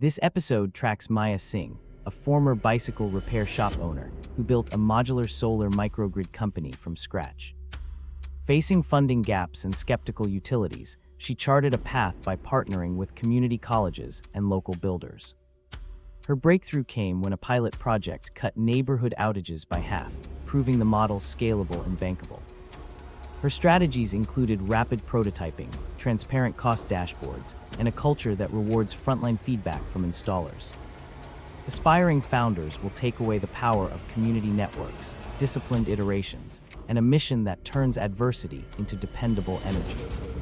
This episode tracks Maya Singh, a former bicycle repair shop owner who built a modular solar microgrid company from scratch. Facing funding gaps and skeptical utilities, she charted a path by partnering with community colleges and local builders. Her breakthrough came when a pilot project cut neighborhood outages by half, proving the model scalable and bankable. Her strategies included rapid prototyping, transparent cost dashboards, and a culture that rewards frontline feedback from installers. Aspiring founders will take away the power of community networks, disciplined iterations, and a mission that turns adversity into dependable energy.